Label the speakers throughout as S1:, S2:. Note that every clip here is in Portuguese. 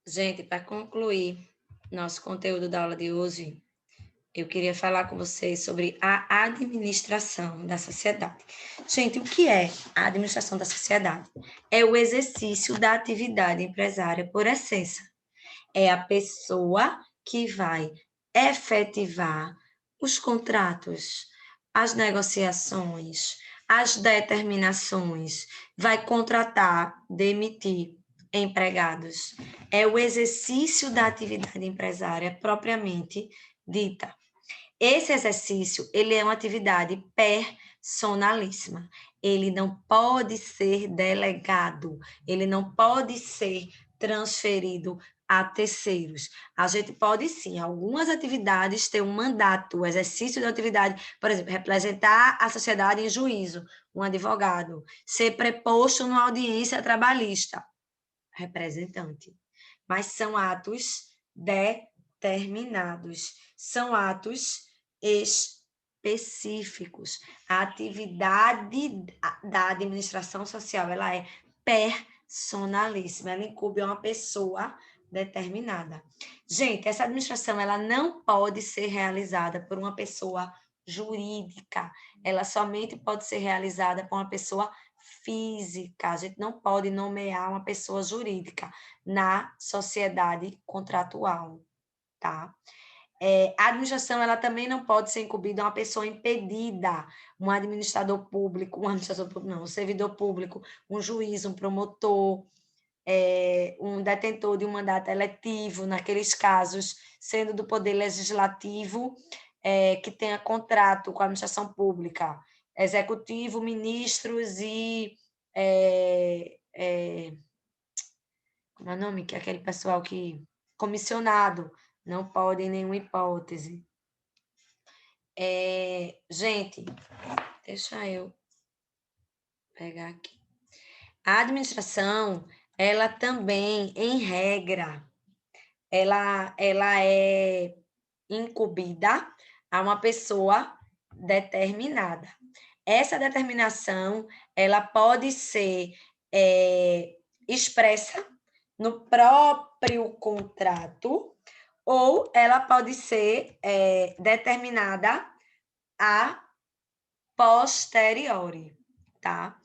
S1: Gente, para concluir nosso conteúdo da aula de hoje, eu queria falar com vocês sobre a administração da sociedade. Gente, o que é a administração da sociedade? É o exercício da atividade empresária por essência. É a pessoa que vai efetivar os contratos, as negociações, as determinações, vai contratar, demitir empregados. É o exercício da atividade empresária propriamente dita. Esse exercício, ele é uma atividade personalíssima. Ele não pode ser delegado, ele não pode ser transferido a terceiros. A gente pode sim, algumas atividades ter um mandato, o exercício da atividade, por exemplo, representar a sociedade em juízo, um advogado, ser preposto numa audiência trabalhista, representante. Mas são atos determinados, são atos específicos. A atividade da administração social, ela é personalíssima, ela incube uma pessoa determinada. Gente, essa administração, ela não pode ser realizada por uma pessoa jurídica, ela somente pode ser realizada por uma pessoa física. A gente não pode nomear uma pessoa jurídica na sociedade contratual, tá? A administração, ela também não pode ser incumbida a uma pessoa impedida, um administrador público, um servidor público, um juiz, um promotor, um detentor de um mandato eletivo, naqueles casos, sendo do poder legislativo, que tenha contrato com a administração pública, executivo, ministros e como é o nome? Que é aquele pessoal que comissionado, não pode em nenhuma hipótese. Gente, deixa eu pegar aqui. A administração, ela também, em regra, ela é incumbida a uma pessoa determinada. Essa determinação, ela pode ser expressa no próprio contrato, ou ela pode ser determinada a posteriori, tá?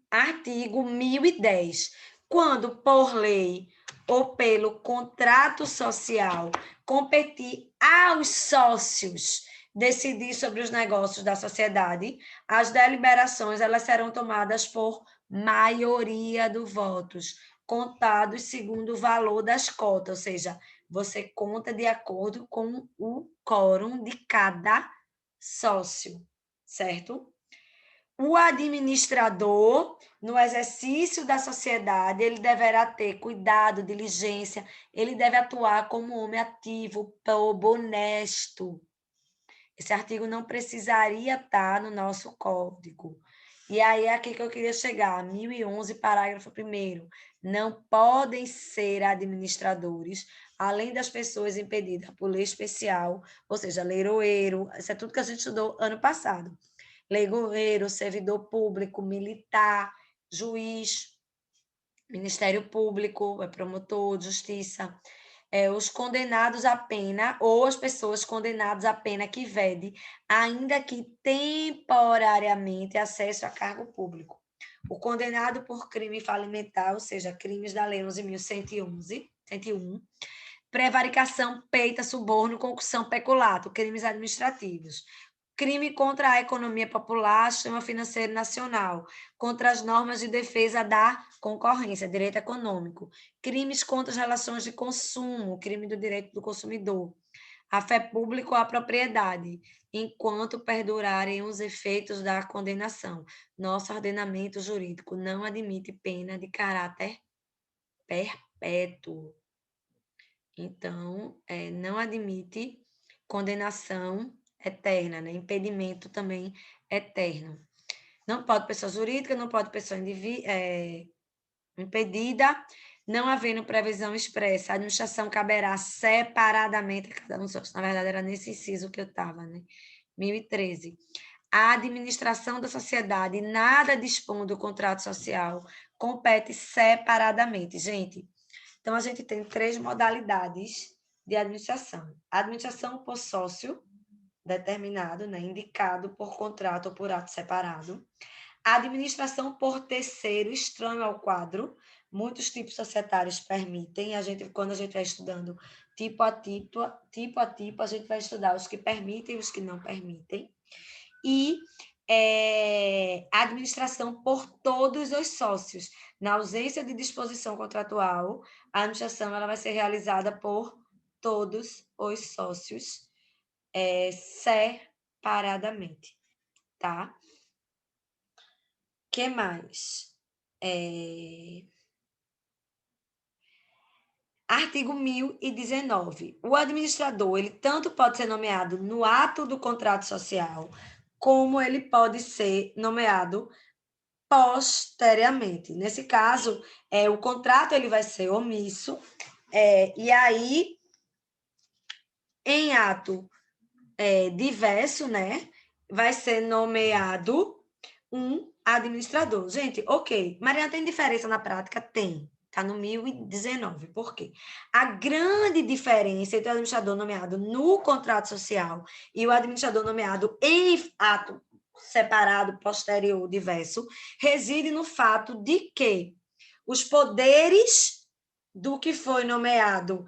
S1: Artigo 1010. Quando por lei ou pelo contrato social competir aos sócios decidir sobre os negócios da sociedade, as deliberações elas serão tomadas por maioria dos votos, contados segundo o valor das cotas, ou seja, você conta de acordo com o quórum de cada sócio, certo? O administrador, no exercício da sociedade, ele deverá ter cuidado, diligência, ele deve atuar como homem ativo, pobre, honesto. Esse artigo não precisaria estar no nosso código. E aí é aqui que eu queria chegar, 1011, parágrafo 1º. Não podem ser administradores, além das pessoas impedidas por lei especial, ou seja, leiroeiro, isso é tudo que a gente estudou ano passado. Leigoeiro, servidor público, militar, juiz, Ministério Público, promotor de justiça, os condenados à pena ou as pessoas condenadas à pena que vede, ainda que temporariamente, acesso a cargo público. O condenado por crime falimentar, ou seja, crimes da Lei 11.101, prevaricação, peita, suborno, concussão, peculato, crimes administrativos. Crime contra a economia popular, sistema financeiro nacional, contra as normas de defesa da concorrência, direito econômico. Crimes contra as relações de consumo, crime do direito do consumidor. A fé pública ou a propriedade, enquanto perdurarem os efeitos da condenação. Nosso ordenamento jurídico não admite pena de caráter perpétuo. Então, não admite condenação eterna, né? Impedimento também eterno. Não pode pessoa jurídica, não pode pessoa impedida, não havendo previsão expressa. A administração caberá separadamente a cada um dos outros. Na verdade, era nesse inciso que eu estava, né? 1013. A administração da sociedade, nada dispõe do contrato social, compete separadamente. Gente, então a gente tem 3 modalidades de administração. A administração por sócio determinado, né, indicado por contrato ou por ato separado. A administração por terceiro estranho ao quadro, muitos tipos societários permitem, quando a gente vai estudando tipo a tipo, a gente vai estudar os que permitem e os que não permitem. E a administração por todos os sócios. Na ausência de disposição contratual, a administração ela vai ser realizada por todos os sócios separadamente, tá? Que mais? Artigo 1019. O administrador, ele tanto pode ser nomeado no ato do contrato social, como ele pode ser nomeado posteriormente. Nesse caso, o contrato ele vai ser omisso, e aí, em ato diverso, né, vai ser nomeado um administrador. Gente, ok. Mariana, tem diferença na prática? Tem. Está no 1019. Por quê? A grande diferença entre o administrador nomeado no contrato social e o administrador nomeado em ato separado, posterior, diverso, reside no fato de que os poderes do que foi nomeado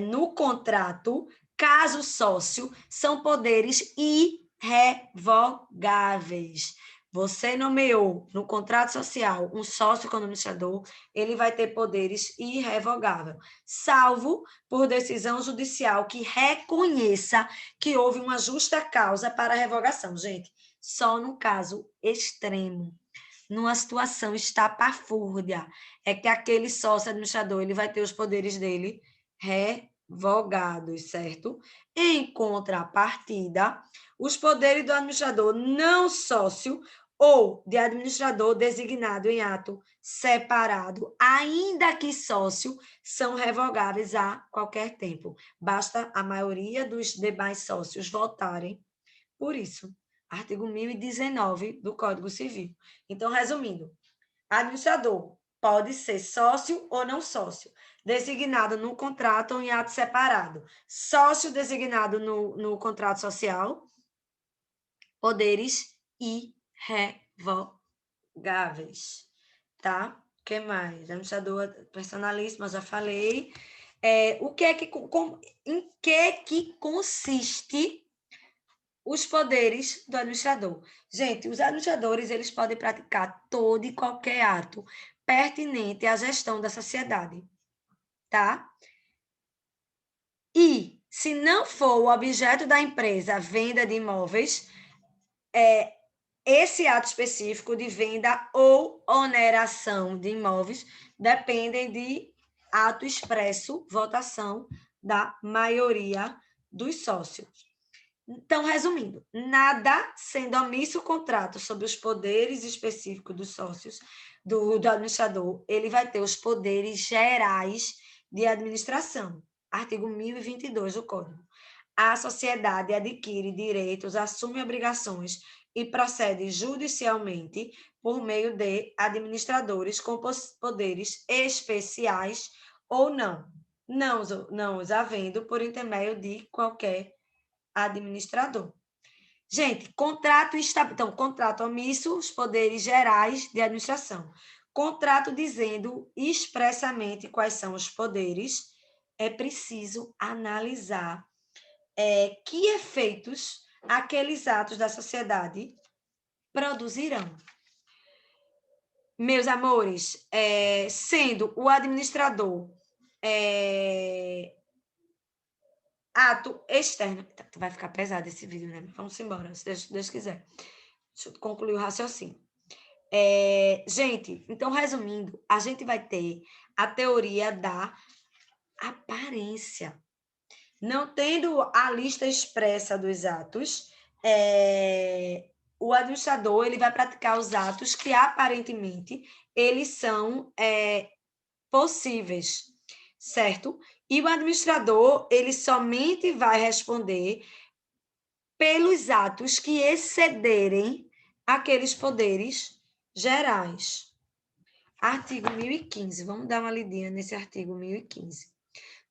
S1: no contrato, caso sócio, são poderes irrevogáveis. Você nomeou no contrato social um sócio como administrador, ele vai ter poderes irrevogáveis, salvo por decisão judicial que reconheça que houve uma justa causa para a revogação. Gente, só no caso extremo, numa situação estapafúrdia, é que aquele sócio administrador ele vai ter os poderes dele revogados, certo? Em contrapartida, os poderes do administrador não sócio ou de administrador designado em ato separado, ainda que sócio, são revogáveis a qualquer tempo. Basta a maioria dos demais sócios votarem por isso. Artigo 1019 do Código Civil. Então, resumindo, administrador pode ser sócio ou não sócio, designado no contrato ou em ato separado. Sócio designado no contrato social, poderes irrevogáveis, tá? O que mais? Administrador personalíssimo, já falei. Em que consiste os poderes do administrador? Gente, os administradores eles podem praticar todo e qualquer ato pertinente à gestão da sociedade, tá? E, se não for o objeto da empresa a venda de imóveis, esse ato específico de venda ou oneração de imóveis dependem de ato expresso, votação da maioria dos sócios. Então, resumindo, nada sendo omisso o contrato sobre os poderes específicos dos sócios, do administrador, ele vai ter os poderes gerais de administração. Artigo 1022 do Código. A sociedade adquire direitos, assume obrigações e procede judicialmente por meio de administradores com poderes especiais ou não os havendo por intermédio de qualquer administrador. Gente, contrato então, contrato omisso, os poderes gerais de administração. Contrato dizendo expressamente quais são os poderes, é preciso analisar que efeitos aqueles atos da sociedade produzirão. Meus amores, sendo o administrador ato externo. Vai ficar pesado esse vídeo, né? Vamos embora, se Deus quiser. Deixa eu concluir o raciocínio. Gente, então, resumindo, a gente vai ter a teoria da aparência. Não tendo a lista expressa dos atos, o administrador ele vai praticar os atos que aparentemente eles são possíveis, certo? E o administrador ele somente vai responder pelos atos que excederem aqueles poderes gerais. Artigo 1015. Vamos dar uma lidinha nesse artigo 1015.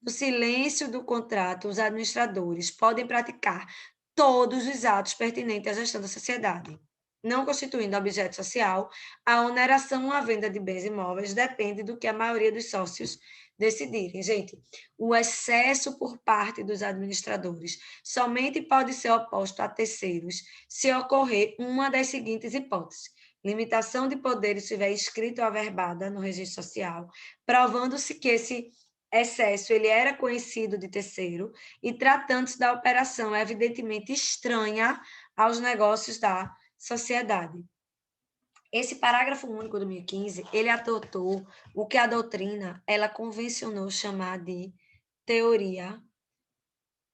S1: No silêncio do contrato, os administradores podem praticar todos os atos pertinentes à gestão da sociedade, não constituindo objeto social. A oneração ou a venda de bens imóveis depende do que a maioria dos sócios decidirem. Gente, o excesso por parte dos administradores somente pode ser oposto a terceiros se ocorrer uma das seguintes hipóteses: limitação de poder estiver escrito ou averbada no registro social, provando-se que esse excesso ele era conhecido de terceiro e tratando-se da operação evidentemente estranha aos negócios da sociedade. Esse parágrafo único do 1015, ele adotou o que a doutrina ela convencionou chamar de teoria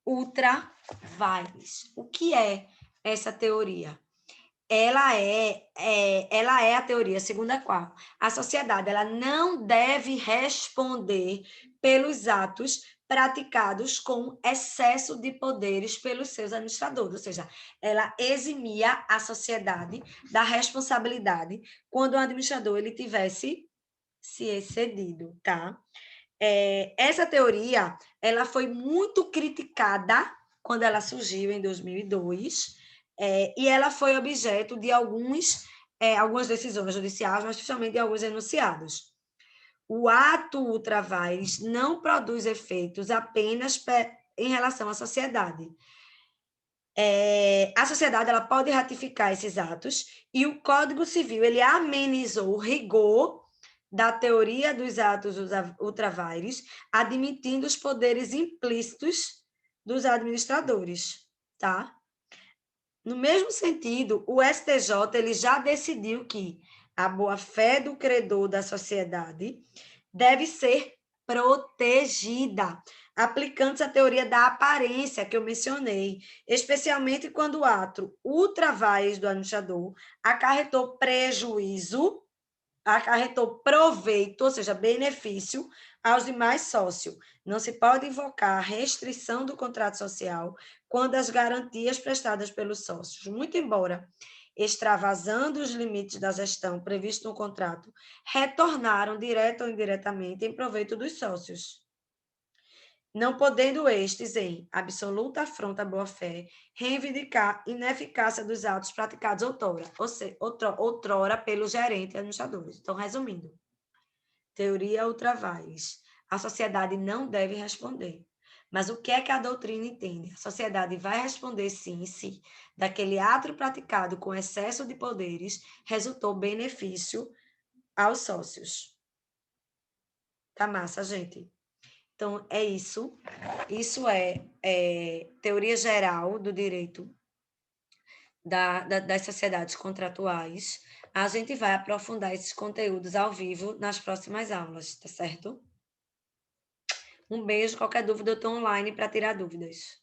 S1: ultra vires. O que é essa teoria? Ela é a teoria segundo a qual a sociedade ela não deve responder pelos atos praticados com excesso de poderes pelos seus administradores, ou seja, ela eximia a sociedade da responsabilidade quando o administrador ele tivesse se excedido, tá? Essa teoria ela foi muito criticada quando ela surgiu em 2002, e ela foi objeto de algumas decisões judiciais, mas principalmente de alguns enunciados. O ato ultra vires não produz efeitos apenas em relação à sociedade. A sociedade ela pode ratificar esses atos e o Código Civil ele amenizou o rigor da teoria dos atos ultra vires, admitindo os poderes implícitos dos administradores, tá? No mesmo sentido, o STJ ele já decidiu que a boa-fé do credor da sociedade deve ser protegida, aplicando-se a teoria da aparência que eu mencionei, especialmente quando o ato ultra vires do administrador acarretou prejuízo, acarretou proveito, ou seja, benefício aos demais sócios. Não se pode invocar a restrição do contrato social quando as garantias prestadas pelos sócios, muito embora extravasando os limites da gestão previsto no contrato, retornaram direta ou indiretamente em proveito dos sócios, não podendo estes, em absoluta afronta à boa-fé, reivindicar ineficácia dos atos praticados outrora pelos gerentes e administradores. Então, resumindo, teoria ultra vires. A sociedade não deve responder. Mas o que é que a doutrina entende? A sociedade vai responder sim, se daquele ato praticado com excesso de poderes resultou benefício aos sócios. Tá massa, gente? Então, é isso. Isso é teoria geral do direito das sociedades contratuais. A gente vai aprofundar esses conteúdos ao vivo nas próximas aulas, tá certo? Um beijo. Qualquer dúvida, eu estou online para tirar dúvidas.